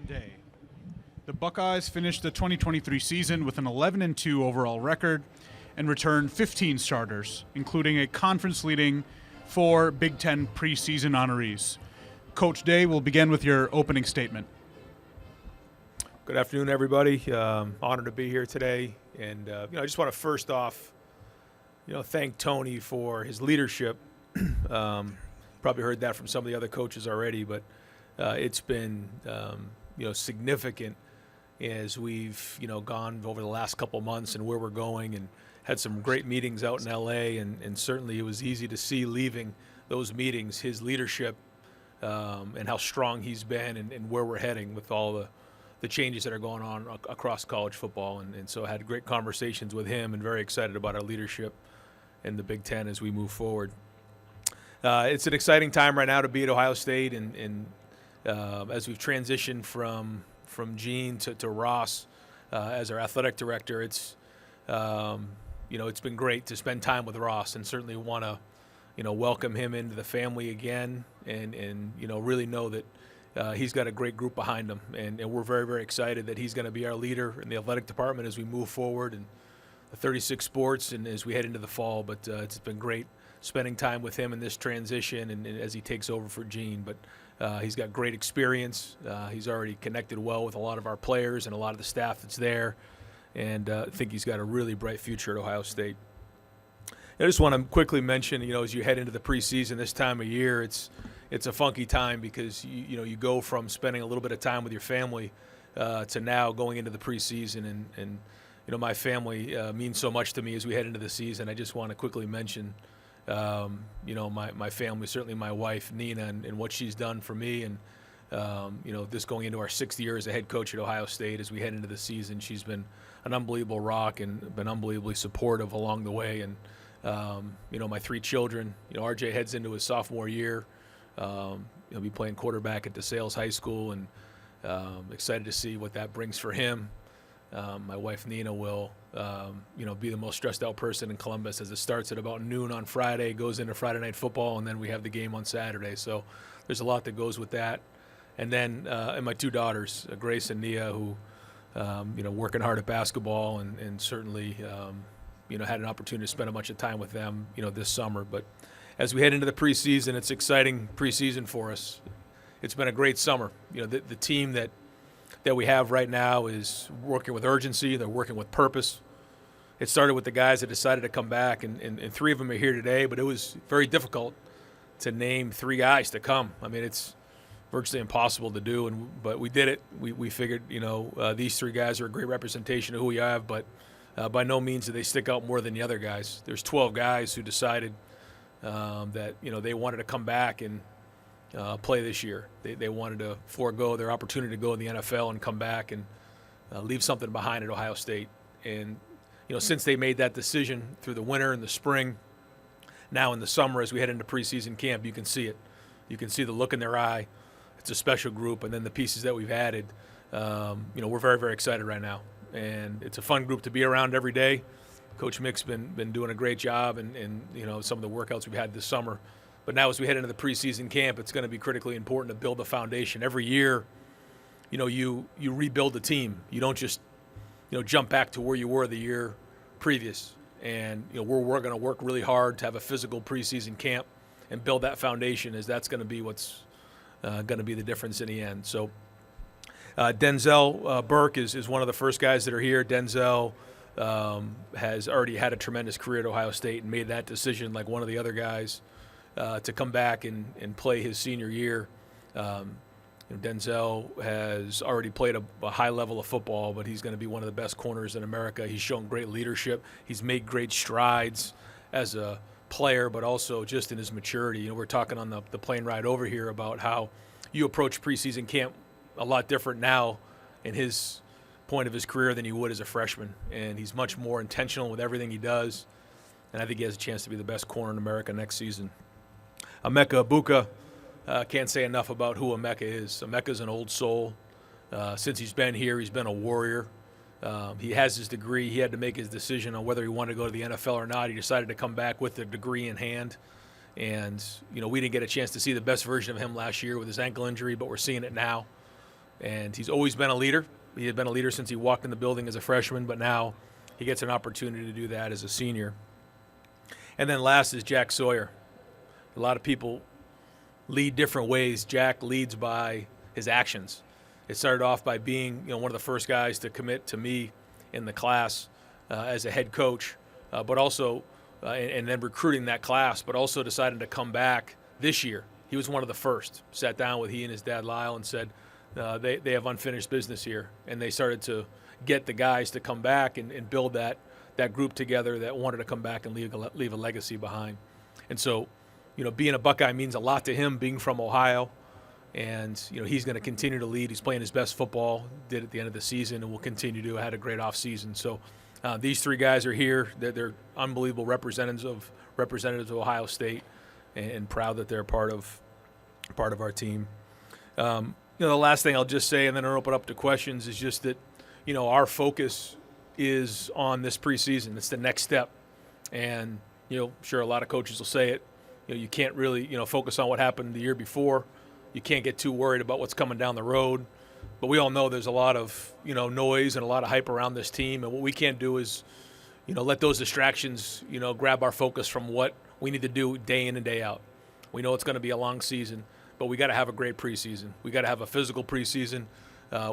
Day. The Buckeyes finished the 2023 season with an 11-2 overall record and returned 15 starters, including a conference-leading 4 Big Ten preseason honorees. Coach Day will begin with your opening statement. Good afternoon, everybody. Honored to be here today, and I just want to first off, thank Tony for his leadership. Probably heard that from some of the other coaches already, but it's been significant as we've gone over the last couple months and where we're going, and had some great meetings out in LA, and certainly it was easy to see leaving those meetings his leadership and how strong he's been, and where we're heading with all the changes that are going on across college football. And so I had great conversations with him and very excited about our leadership in the Big Ten as we move forward. It's an exciting time right now to be at Ohio State, and as we've transitioned from Gene to Ross as our athletic director, it's been great to spend time with Ross, and certainly want to welcome him into the family again, and really know that he's got a great group behind him, and we're very, very excited that he's going to be our leader in the athletic department as we move forward and the 36 sports and as we head into the fall. But it's been great spending time with him in this transition and as he takes over for Gene. But he's got great experience. He's already connected well with a lot of our players and a lot of the staff that's there, and I think he's got a really bright future at Ohio State. I just want to quickly mention, as you head into the preseason this time of year, it's a funky time because you go from spending a little bit of time with your family to now going into the preseason, and my family means so much to me as we head into the season. I just want to quickly mention my family, certainly my wife Nina, and what she's done for me, and this going into our 6th year as a head coach at Ohio State. As we head into the season, she's been an unbelievable rock and been unbelievably supportive along the way. And my 3 children, RJ heads into his sophomore year. He'll be playing quarterback at DeSales High School, and excited to see what that brings for him. My wife Nina will, be the most stressed out person in Columbus as it starts at about noon on Friday, goes into Friday Night Football, and then we have the game on Saturday. So there's a lot that goes with that. And then and my 2 daughters, Grace and Nia, who, working hard at basketball, and certainly, had an opportunity to spend a bunch of time with them, this summer. But as we head into the preseason, it's exciting preseason for us. It's been a great summer. The team that we have right now is working with urgency. They're working with purpose. It started with the guys that decided to come back, and 3 of them are here today, but it was very difficult to name 3 guys to come. I mean, it's virtually impossible to do, but we did it. We figured, these 3 guys are a great representation of who we have, but by no means do they stick out more than the other guys. There's 12 guys who decided that, they wanted to come back and play this year. They wanted to forego their opportunity to go in the NFL and come back and leave something behind at Ohio State. And, since they made that decision through the winter and the spring, now in the summer as we head into preseason camp, you can see it. You can see the look in their eye. It's a special group. And then the pieces that we've added, we're very, very excited right now. And it's a fun group to be around every day. Coach Mick's been doing a great job, and some of the workouts we've had this summer. But now as we head into the preseason camp, it's going to be critically important to build a foundation. Every year, you rebuild the team. You don't just, jump back to where you were the year previous. And, we're going to work really hard to have a physical preseason camp and build that foundation, as that's going to be what's going to be the difference in the end. So Denzel Burke is one of the first guys that are here. Denzel has already had a tremendous career at Ohio State and made that decision, like one of the other guys, to come back and play his senior year. Denzel has already played a high level of football, but he's going to be one of the best corners in America. He's shown great leadership. He's made great strides as a player, but also just in his maturity. We're talking on the plane ride over here about how you approach preseason camp a lot different now in his point of his career than you would as a freshman. And he's much more intentional with everything he does. And I think he has a chance to be the best corner in America next season. Emeka Egbuka, can't say enough about who Emeka is. Emeka's an old soul. Since he's been here, he's been a warrior. He has his degree. He had to make his decision on whether he wanted to go to the NFL or not. He decided to come back with the degree in hand. And, we didn't get a chance to see the best version of him last year with his ankle injury, but we're seeing it now. And he's always been a leader. He had been a leader since he walked in the building as a freshman, but now he gets an opportunity to do that as a senior. And then last is Jack Sawyer. A lot of people lead different ways. Jack leads by his actions. It started off by being, one of the first guys to commit to me in the class as a head coach, but also and then recruiting that class, but also deciding to come back this year. He was one of the first. Sat down with he and his dad Lyle and said they have unfinished business here, and they started to get the guys to come back and build that group together that wanted to come back and leave a legacy behind. And so, being a Buckeye means a lot to him, being from Ohio. And, he's going to continue to lead. He's playing his best football, did at the end of the season, and will continue to. Had a great offseason. So these three guys are here. They're unbelievable representatives of Ohio State, and proud that they're part of our team. The last thing I'll just say, and then I'll open up to questions, is just that, our focus is on this preseason. It's the next step. And, sure, a lot of coaches will say it. You can't really, focus on what happened the year before. You can't get too worried about what's coming down the road. But we all know there's a lot of, noise and a lot of hype around this team. And what we can't do is, let those distractions, grab our focus from what we need to do day in and day out. We know it's going to be a long season, but we got to have a great preseason. We got to have a physical preseason.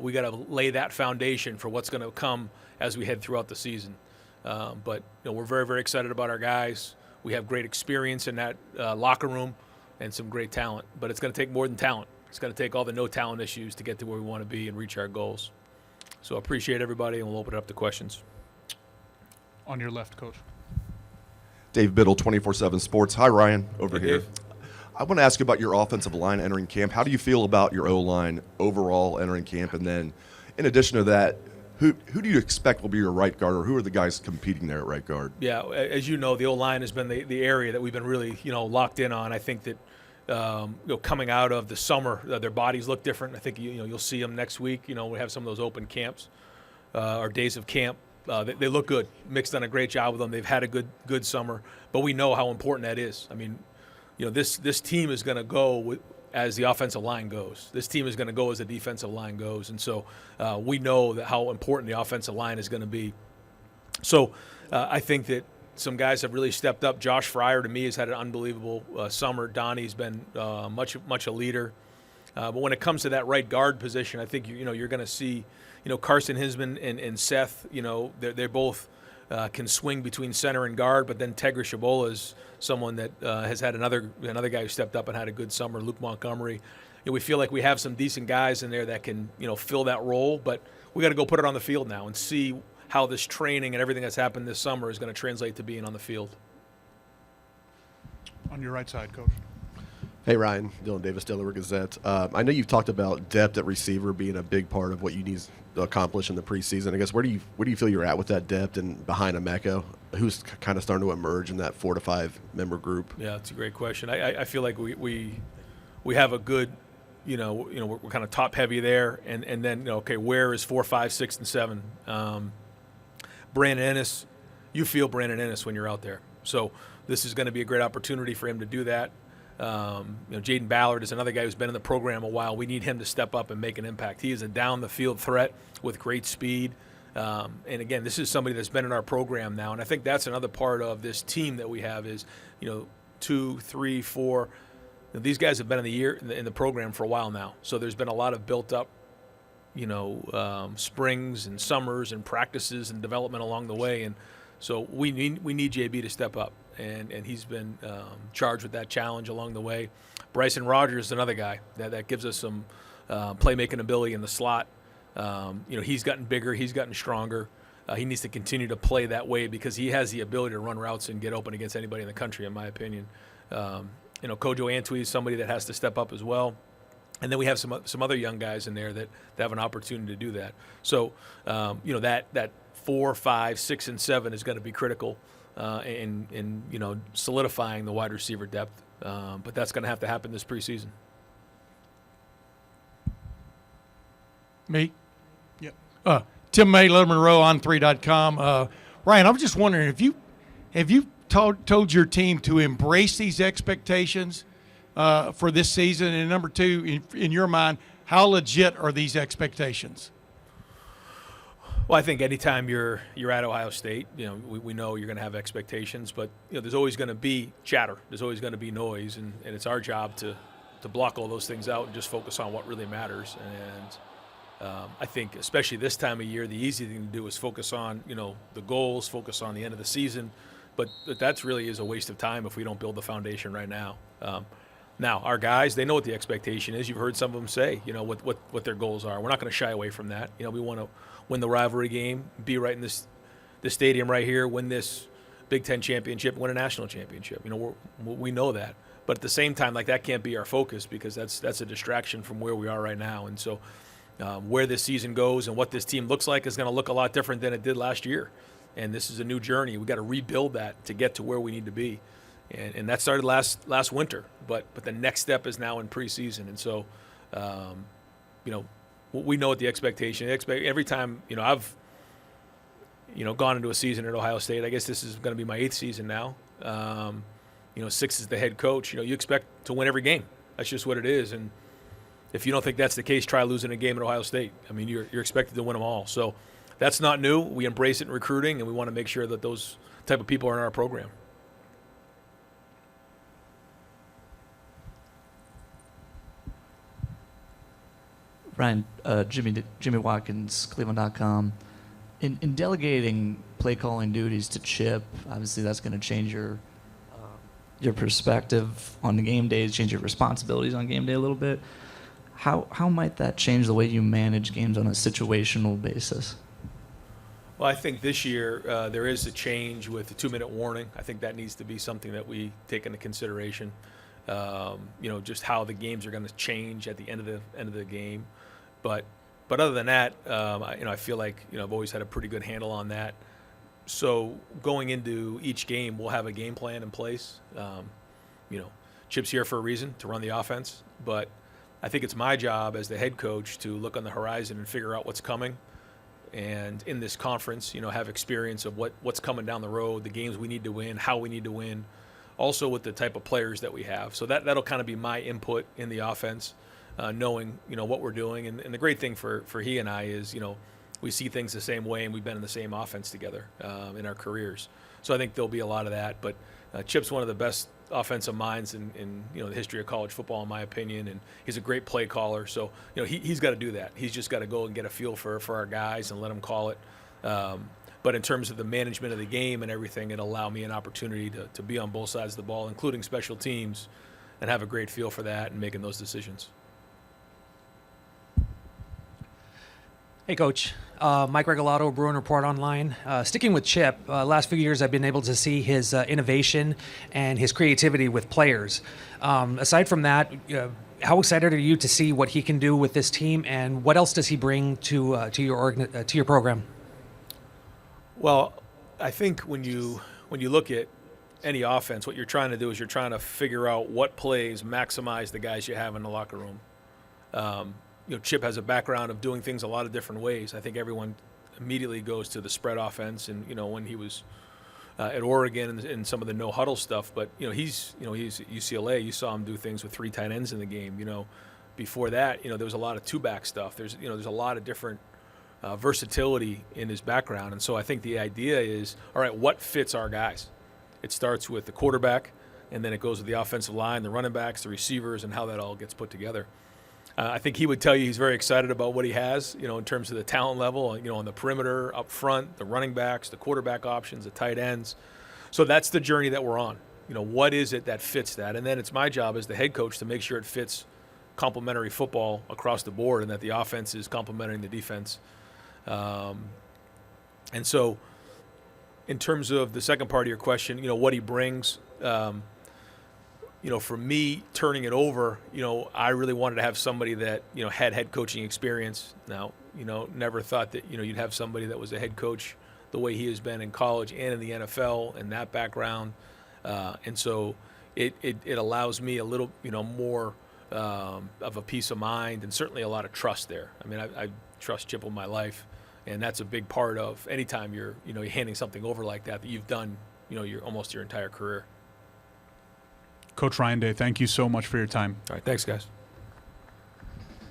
We got to lay that foundation for what's going to come as we head throughout the season. But we're very, very excited about our guys. We have great experience in that locker room and some great talent. But it's going to take more than talent. It's going to take all the no-talent issues to get to where we want to be and reach our goals. So I appreciate everybody, and we'll open it up to questions. On your left, Coach. Dave Biddle, 24/7 Sports. Hi, Ryan, over Hey, here. Dave. I want to ask you about your offensive line entering camp. How do you feel about your O-line overall entering camp? And then, in addition to that, who do you expect will be your right guard, or who are the guys competing there at right guard? Yeah, as you know, the O-line has been the area that we've been really, locked in on. I think that, coming out of the summer, their bodies look different. I think, you'll see them next week. We have some of those open camps or days of camp. They look good. Mick's done a great job with them. They've had a good summer, but we know how important that is. I mean, this team is going to go as the offensive line goes. This team is going to go as the defensive line goes, and so we know that how important the offensive line is going to be. So I think that some guys have really stepped up. Josh Fryer, to me, has had an unbelievable summer. Donnie's been much a leader. But when it comes to that right guard position, I think you're going to see Carson Hisman and Seth. They're both can swing between center and guard. But then Tegra Shabola is someone that has had another guy who stepped up and had a good summer. Luke Montgomery. We feel like we have some decent guys in there that can fill that role. But we got to go put it on the field now and see how this training and everything that's happened this summer is going to translate to being on the field. On your right side, Coach. Hey, Ryan. Dylan Davis, Delaware Gazette. I know you've talked about depth at receiver being a big part of what you need to accomplish in the preseason. I guess where do you feel you're at with that depth and behind Emeka, who's kind of starting to emerge in that 4 to 5 member group? Yeah, that's a great question. I feel like we have a good, we're kind of top heavy there, and then where is 4, 5, 6, and 7? Brandon Ennis, you feel Brandon Ennis when you're out there. So this is going to be a great opportunity for him to do that. Jaden Ballard is another guy who's been in the program a while. We need him to step up and make an impact. He is a down-the-field threat with great speed. And, again, this is somebody that's been in our program now. And I think that's another part of this team that we have is, 2, 3, 4. These guys have been in the program for a while now. So there's been a lot of built-up springs and summers and practices and development along the way, and so we need JB to step up, and he's been charged with that challenge along the way. Bryson Rogers is another guy that gives us some playmaking ability in the slot. He's gotten bigger, he's gotten stronger. He needs to continue to play that way because he has the ability to run routes and get open against anybody in the country, in my opinion. Kojo Antwi is somebody that has to step up as well. And then we have some other young guys in there that have an opportunity to do that. So, that 4, 5, 6, and 7 is going to be critical in solidifying the wide receiver depth. But that's going to have to happen this preseason. Me? Yep. Tim May, Little Monroe, on3.com. Ryan, I'm just wondering, have you told your team to embrace these expectations for this season? And number two, in your mind, How legit are these expectations? Well, I think anytime you're at Ohio State, we know you're going to have expectations, but there's always going to be chatter. There's always going to be noise, and it's our job to block all those things out and just focus on what really matters. And I think especially this time of year, the easy thing to do is focus on the goals, focus on the end of the season, but that's really is a waste of time if we don't build the foundation right now. Now, our guys, they know what the expectation is. You've heard some of them say, what their goals are. We're not going to shy away from that. We want to win the rivalry game, be right in this stadium right here, win this Big Ten championship, win a national championship. We know that. But at the same time, that can't be our focus because that's a distraction from where we are right now. And so where this season goes and what this team looks like is going to look a lot different than it did last year. And this is a new journey. We've got to rebuild that to get to where we need to be. And that started last winter. But the next step is now in preseason. And so, we know what the expectation is. Every time, I've, gone into a season at Ohio State, I guess this is going to be my 8th season now. 6 as the head coach. You expect to win every game. That's just what it is. And if you don't think that's the case, try losing a game at Ohio State. I mean, you're expected to win them all. So that's not new. We embrace it in recruiting, and we want to make sure that those type of people are in our program. Ryan, Jimmy Watkins, Cleveland.com. In delegating play calling duties to Chip, obviously that's going to change your perspective on the game days, change your responsibilities on game day a little bit. How might that change the way you manage games on a situational basis? Well, I think this year there is a change with the 2-minute warning. I think that needs to be something that we take into consideration. Just how the games are going to change at the end of the game. But other than that, I feel like I've always had a pretty good handle on that. So going into each game, we'll have a game plan in place. Chip's here for a reason, to run the offense. But I think it's my job as the head coach to look on the horizon and figure out what's coming. And in this conference, have experience of what's coming down the road, the games we need to win, how we need to win, also with the type of players that we have. So that'll kind of be my input in the offense. Knowing what we're doing, and the great thing for he and I is we see things the same way, and we've been in the same offense together in our careers. So I think there'll be a lot of that. But Chip's one of the best offensive minds in the history of college football, in my opinion, and he's a great play caller. So he's got to do that. He's just got to go and get a feel for our guys and let them call it. But in terms of the management of the game and everything, it'll allow me an opportunity to be on both sides of the ball, including special teams, and have a great feel for that and making those decisions. Hey, Coach. Mike Regalado, Bruin Report Online. Sticking with Chip, last few years I've been able to see his innovation and his creativity with players. Aside from that, how excited are you to see what he can do with this team, and what else does he bring to your program? Well, I think when you look at any offense, what you're trying to do is you're trying to figure out what plays maximize the guys you have in the locker room. Chip has a background of doing things a lot of different ways. I think everyone immediately goes to the spread offense, and when he was at Oregon and some of the no huddle stuff. But he's at UCLA. You saw him do things with 3 tight ends in the game. Before that, there was a lot of 2-back stuff. There's a lot of different versatility in his background, and so I think the idea is, all right, what fits our guys? It starts with the quarterback, and then it goes with the offensive line, the running backs, the receivers, and how that all gets put together. I think he would tell you he's very excited about what he has, in terms of the talent level, on the perimeter, up front, the running backs, the quarterback options, the tight ends. So that's the journey that we're on. What is it that fits that? And then it's my job as the head coach to make sure it fits complementary football across the board, and that the offense is complementing the defense. And so in terms of the second part of your question, what he brings, for me, turning it over, I really wanted to have somebody that, had head coaching experience. Now, never thought that, you'd have somebody that was a head coach the way he has been in college and in the NFL and that background. And so it allows me a little, more of a peace of mind, and certainly a lot of trust there. I mean, I trust Chip with my life, and that's a big part of anytime you're handing something over like that you've done, almost your entire career. Coach Ryan Day, thank you so much for your time. All right, thanks, guys.